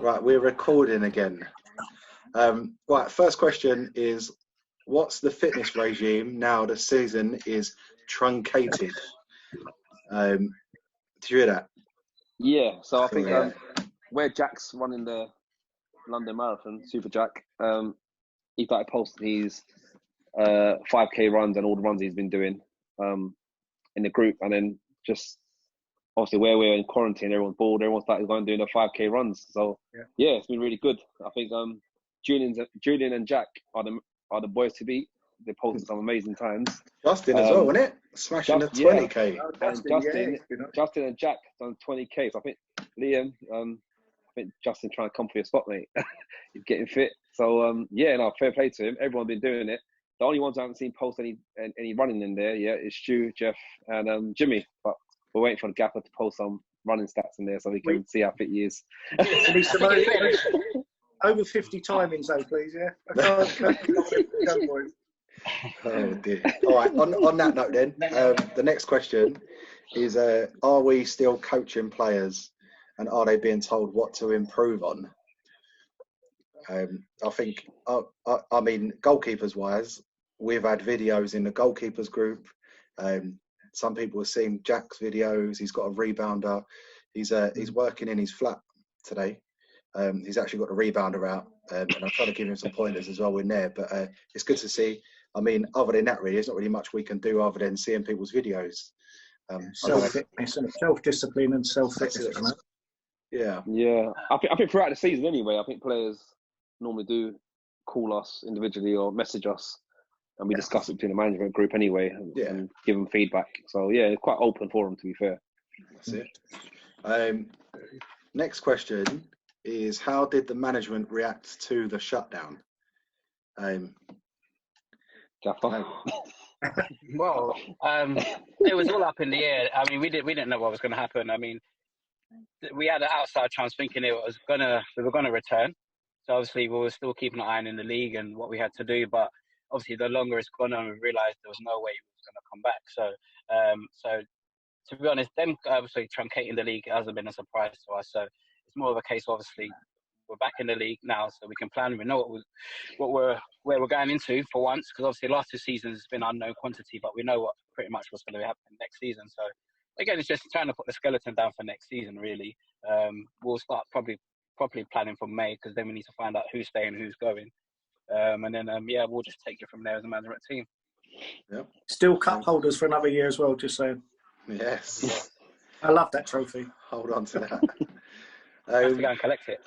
Right, we're recording again. Right, first question is, what's the fitness regime now the season is truncated? Did you hear that? Yeah, so I think where Jack's running the London Marathon, Super Jack, he started posting his 5K runs and all the runs he's been doing in the group, and then just obviously where we're in quarantine, everyone's bored, everyone started going doing the 5K runs. So yeah, it's been really good. I think Julian and Jack are the boys to beat. They posted some amazing times. Justin as well, wasn't it? Smashing the 20K. And Justin and Jack done 20K. So I think Liam, I think Justin trying to come for your spot, mate. He's getting fit. So fair play to him. Everyone's been doing it. The only ones I haven't seen post any running in there yet is Stu, Jeff, and Jimmy. But we're waiting for the gaffer to post some running stats in there so we can see how fit he is. Over 50 timings though, please, yeah? Oh dear. All right, on that note then, the next question is, are we still coaching players and are they being told what to improve on? I think, I mean, goalkeepers wise, we've had videos in the goalkeepers group. Some people have seen Jack's videos. He's got a rebounder. He's working in his flat today. He's actually got a rebounder out, and I'm trying to give him some pointers as well in there. But it's good to see. I mean, other than that, really, there's not really much we can do other than seeing people's videos. Self-fitness and self-discipline and self-fitness. Yeah. Yeah. I think throughout the season anyway, I think players normally do call us individually or message us, and we discuss it between the management group anyway and give them feedback. So yeah, it's quite open for them, to be fair. That's it. Next question is, how did the management react to the shutdown? Well, it was all up in the air. I mean, we didn't know what was going to happen. I mean, we had an outside chance thinking we were gonna return. So obviously we were still keeping an eye on in the league and what we had to do. But obviously the longer it's gone on, we realised there was no way we was going to come back. So to be honest, them obviously truncating the league hasn't been a surprise to us. So it's more of a case, obviously, we're back in the league now, so we can plan. We know where we're going into for once, because obviously the last 2 seasons has been unknown quantity, but we know what pretty much what's going to happen next season. So again, it's just trying to put the skeleton down for next season. Really, we'll start properly planning for May, because then we need to find out who's staying, who's going, and then we'll just take it from there as a management team. Yep. Still cup holders for another year as well. Just saying. Yes. I love that trophy. Hold on to that. Have to go and collect it.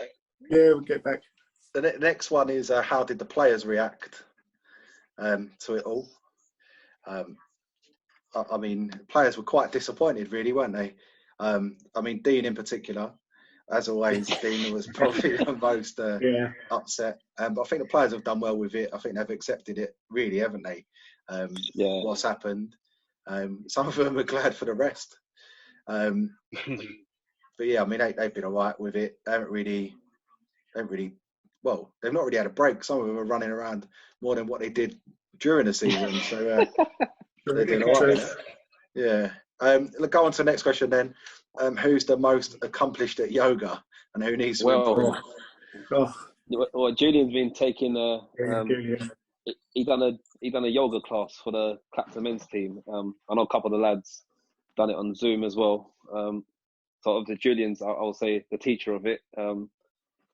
Yeah, we'll get back. The next one is, how did the players react to it all? I mean, players were quite disappointed, really, weren't they? I mean, Dean in particular, as always, Dean was probably the most upset. But I think the players have done well with it. I think they've accepted it, really, haven't they? What's happened. Some of them are glad for the rest. But yeah, I mean, they've been all right with it. They've not really had a break. Some of them are running around more than what they did during the season. So they're doing all right with it. Yeah. Let's go on to the next question then. Who's the most accomplished at yoga and who needs to improve? Well, Julian's been taking he done a yoga class for the Clapton men's team. I know a couple of the lads done it on Zoom as well. So of the Julian's, I will say the teacher of it.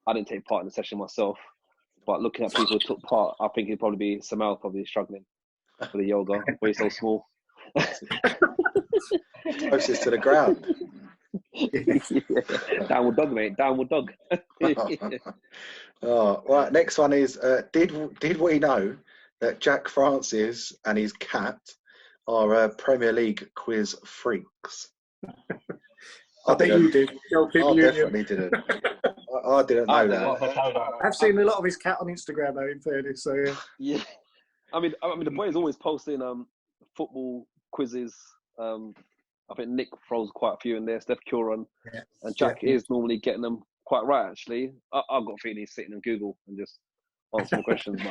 I didn't take part in the session myself, but looking at people who took part, I think it'd probably be Samal probably struggling for the yoga, but he's so small. Closest to the ground. Downward dog, mate. Downward dog. Right. Next one is, did we know that Jack Francis and his cat are Premier League quiz freaks? I think you did. I definitely didn't. I didn't know that. I've seen a lot of his cat on Instagram, though, in fairness. So yeah. I mean, the boys always posting football quizzes. I think Nick throws quite a few in there. Steph Nilsson and Jack is normally getting them quite right. Actually, I've got a feeling he's sitting on Google and just answering the questions.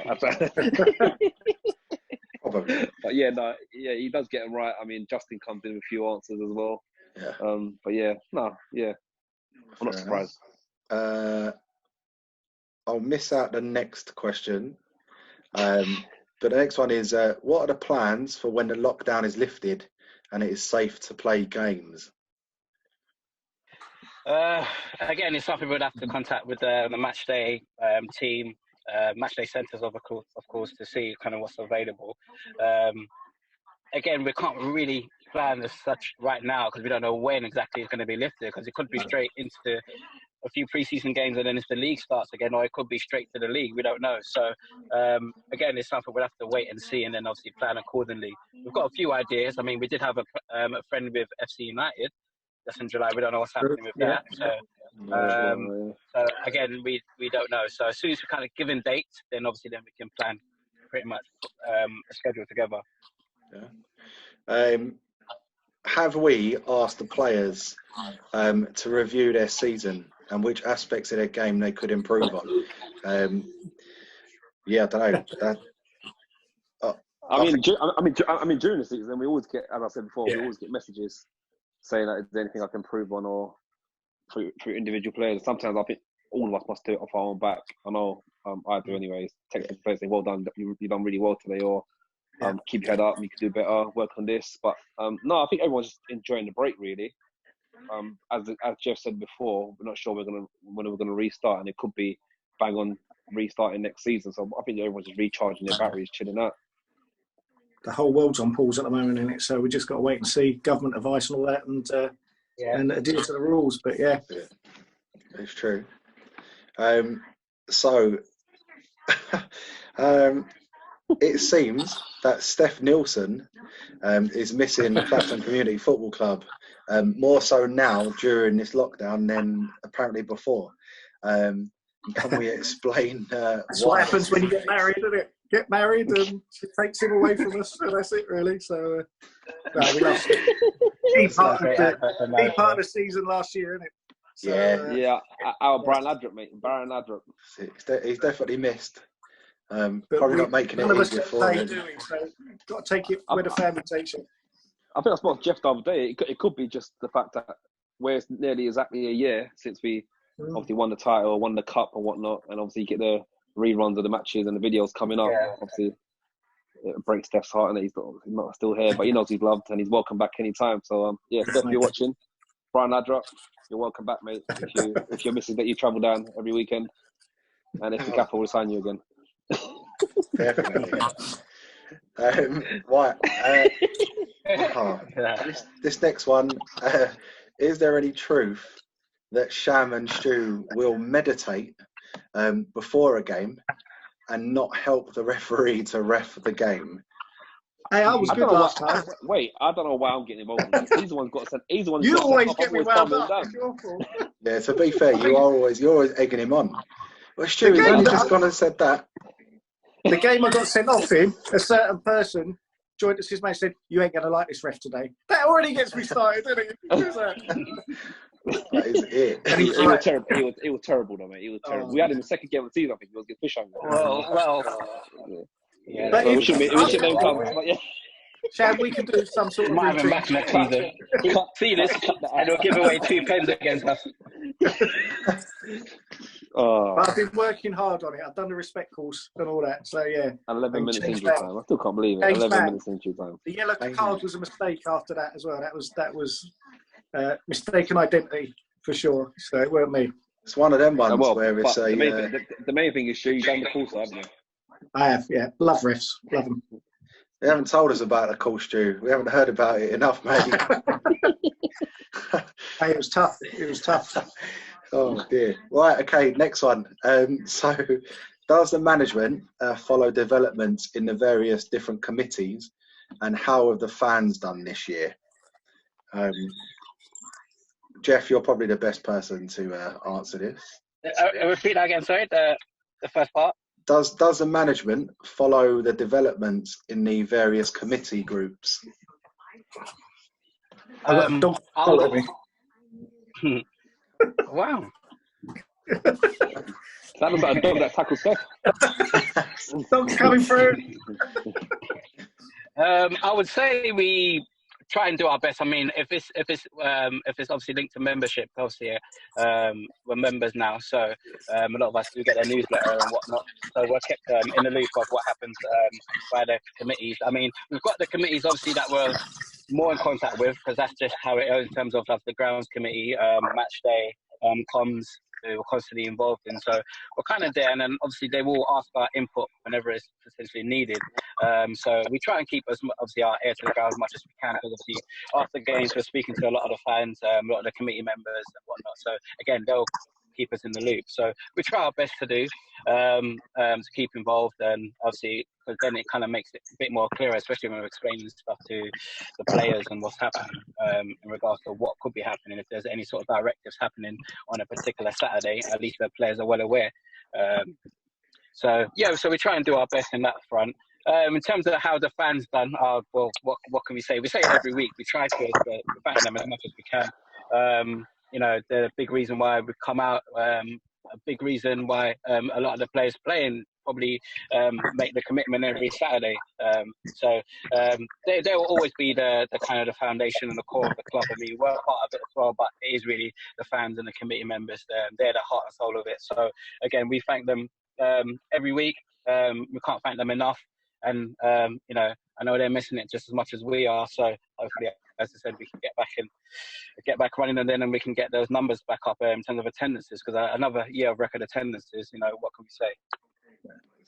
Probably. But he does get them right. I mean, Justin comes in with a few answers as well. Yeah. I'm not surprised. I'll miss out the next question. But the next one is, what are the plans for when the lockdown is lifted and it is safe to play games? Again, it's something we'd have to contact with the match day team, match day centres, of course, to see kind of what's available. Again, we can't really plan as such right now because we don't know when exactly it's going to be lifted, because it could be straight into a few pre-season games and then if the league starts again, or it could be straight to the league. We don't know. So again, it's something we'll have to wait and see, and then obviously plan accordingly. We've got a few ideas. I mean, we did have a friend with FC United. That's in July. We don't know what's happening with that. So again, we don't know. So as soon as we kind of given dates, then obviously then we can plan pretty much a schedule together. Yeah. Have we asked the players to review their season and which aspects of their game they could improve on? Yeah, I don't know. During the season, we always get, as I said before, we always get messages saying that is there anything I can improve on, or through individual players. Sometimes I think all of us must do it off our own back. I know I do anyways. Text the players saying, well done, you've done really well today, or keep your head up, you can do better, work on this. But no, I think everyone's just enjoying the break, really. As Jeff said before, we're not sure when we're gonna restart, and it could be bang on restarting next season. So I think everyone's just recharging their batteries, chilling out. The whole world's on pause at the moment, isn't it? So we just got to wait and see government advice and all that, and adhere to the rules. But yeah, it's true. So it seems that Steph Nilsson is missing Clapton Community Football Club, more so now during this lockdown than apparently before. Can we explain that's what happens when you get married, isn't it? Get married and she takes him away from us, and that's it, really. So no, we lost it. Key part of the season last year, isn't it? So, our Brian Ladrup, mate. Brian Ladrup. He's definitely missed. Probably not making it easier for him. So got to take it where the family takes you. I think I spoke to Jeff the other day. It could be just the fact that we're nearly exactly a year since we obviously won the title, won the cup and whatnot, and obviously you get the reruns of the matches and the videos coming up. Obviously, it breaks Steph's heart and he's not still here, but he knows he's loved and he's welcome back anytime. So Steph, if you're watching, Brian Ladrup, you're welcome back, mate. If you're missing that, you travel down every weekend, and if the gaffer will sign you again. Definitely. This next one, is there any truth that Sham and Stu will meditate before a game and not help the referee to ref the game? Hey, I was good last time. Wait, I don't know why I'm getting involved in this. He's the one got sent. He's the one. You always get me wound up. It's your fault. Yeah, to be fair, you're always egging him on. Well, Stu, he's only just gone and said that. The game I got sent off in, a certain person joined us, his mate said, "You ain't going to like this ref today." That already gets me started, doesn't it? That is it. And he was terrible. He was terrible, though, mate. He was terrible. We had him in the second game of the season, I think. He was getting fish on. Yeah. But we should name come. But yeah. Sham, we can do some sort of might have him back next season. See this, and he'll give away 2 pens against us. But I've been working hard on it. I've done the respect course and all that. So yeah. 11 minutes injury time. I still can't believe it. 11 minutes injury time. The yellow card was a mistake after that as well. That was mistaken identity for sure. So it weren't me. It's one of them ones where it's the main thing is, you've done the course, haven't you? I have, yeah. Love refs. Love them. They haven't told us about the course, Stu. We haven't heard about it enough, mate. Hey, it was tough. It was tough. Oh dear. Right, okay, next one. So does the management follow developments in the various different committees, and how have the fans done this year? Jeff, you're probably the best person to answer this. Repeat that again, sorry, the first part. Does the management follow the developments in the various committee groups? Don't follow me. Wow. That looks like a dog that tackles Steph. Dog's coming through. I would say we try and do our best. I mean, if it's obviously linked to membership, obviously we're members now, so a lot of us do get their newsletter and whatnot. So we're kept in the loop of what happens by the committees. I mean, we've got the committees obviously that we're more in contact with, because that's just how it is in terms of the grounds committee, match day, comms. We're constantly involved in, so we're kind of there, and then obviously they will ask our input whenever it's potentially needed. So we try and keep obviously our ear to the ground as much as we can, because obviously after games we're speaking to a lot of the fans, a lot of the committee members and whatnot. So again, they'll keep us in the loop. So we try our best to do to keep involved, and obviously because then it kind of makes it a bit more clear, especially when we're explaining stuff to the players and what's happening in regards to what could be happening. If there's any sort of directives happening on a particular Saturday, at least the players are well aware. So we try and do our best in that front. In terms of how the fans done, well, what can we say? We say it every week. We try to thank them as much as we can. You know, the big reason why we come out, a big reason why a lot of the players playing probably make the commitment every Saturday. So they will always be the kind of the foundation and the core of the club. I mean, we're part of it as well, but it is really the fans and the committee members. They're the heart and soul of it. So again, we thank them every week. We can't thank them enough. And, you know, I know they're missing it just as much as we are. So hopefully, as I said, we can get back running, and then we can get those numbers back up in terms of attendances, because another year of record attendances, you know, what can we say?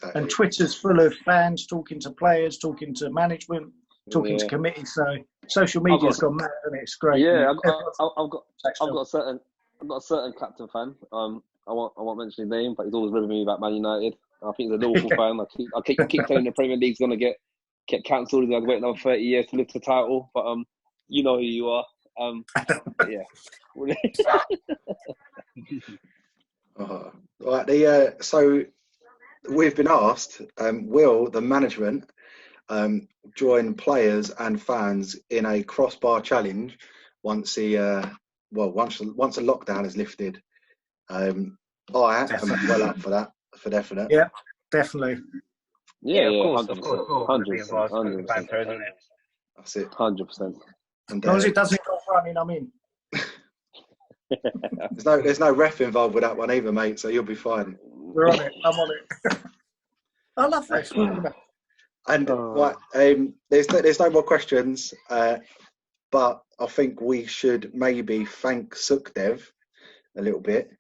Exactly. And Twitter's full of fans talking to players, talking to management, talking to committees. So social media's gone mad, and it's great. Yeah, I've got a certain captain fan. I won't mention his name, but he's always ribbing me about Man United. I think he's a Liverpool fan. I keep telling the Premier League's gonna get cancelled. He's gonna wait another 30 years to lift the title. But you know who you are. Yeah. Right. So we've been asked, will the management join players and fans in a crossbar challenge once the lockdown is lifted? I am well up for that, for definite. Yeah, definitely. Yeah, of 100%. course. 100%. Banter, isn't it? That's it. 100%. And, As long as it doesn't go running, I'm in. there's no ref involved with that one either, mate. So you'll be fine. We're on it. I'm on it. I love this. And there's no more questions, but I think we should maybe thank Sukhdev a little bit.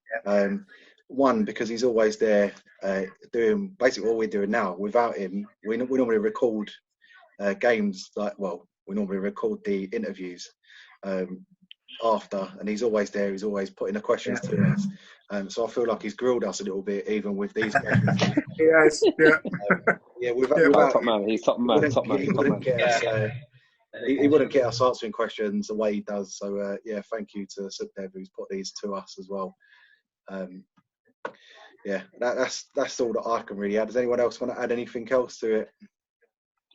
One, because he's always there doing basically all we're doing now. Without him, we normally record games we normally record the interviews after, and he's always there. He's always putting the questions to us. So I feel like he's grilled us a little bit, even with these questions. Yes, without top man. He's top man. He wouldn't get us answering questions the way he does. So thank you to Sukhdev, who's put these to us as well. That's all that I can really add. Does anyone else want to add anything else to it?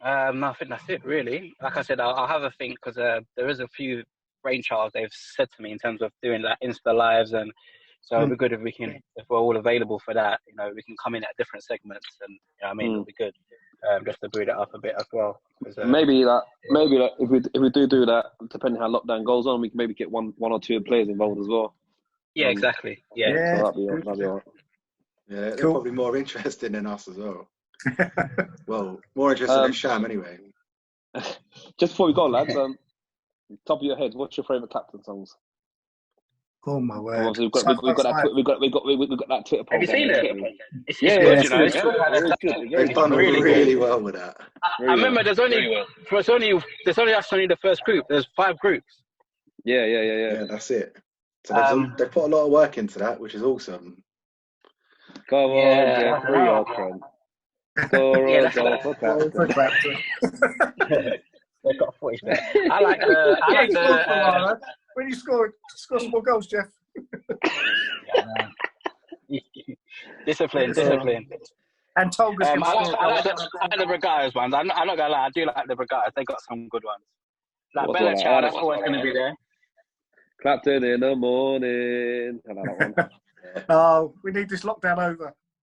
No, I think that's it, really. Like I said, I'll have a think, because there is a few brainchilds they've said to me in terms of doing like Insta lives, and so it'd be good if we're all available for that. You know, we can come in at different segments, and it'll be good just to breed it up a bit as well. Maybe if we do that, depending how lockdown goes on, we can maybe get one or two players involved as well. Yeah, exactly. Yeah. So that'd be all right. Yeah, they're probably more interested than us as well. Well, more interested than Sham anyway. Just before we go, lads, top of your head, what's your favourite captain songs? Oh my word! We've got that Twitter poll. Have you seen it? It's Yeah, good, it's you know. good. It's good. They've done really well with that. I remember there's only the first group. There's 5 groups. Yeah. That's it. So they've put a lot of work into that, which is awesome. Come on, Jeffrey, your friend. They've got 40. I like the. When you score some more goals, Jeff. Discipline. And Tolga's I like the Regattas ones. I'm not gonna lie, I do like the Regattas. They got some good ones. Like Bella Ciao, that's always gonna be there. Clapton in the morning. I like that one. Oh, we need this lockdown over.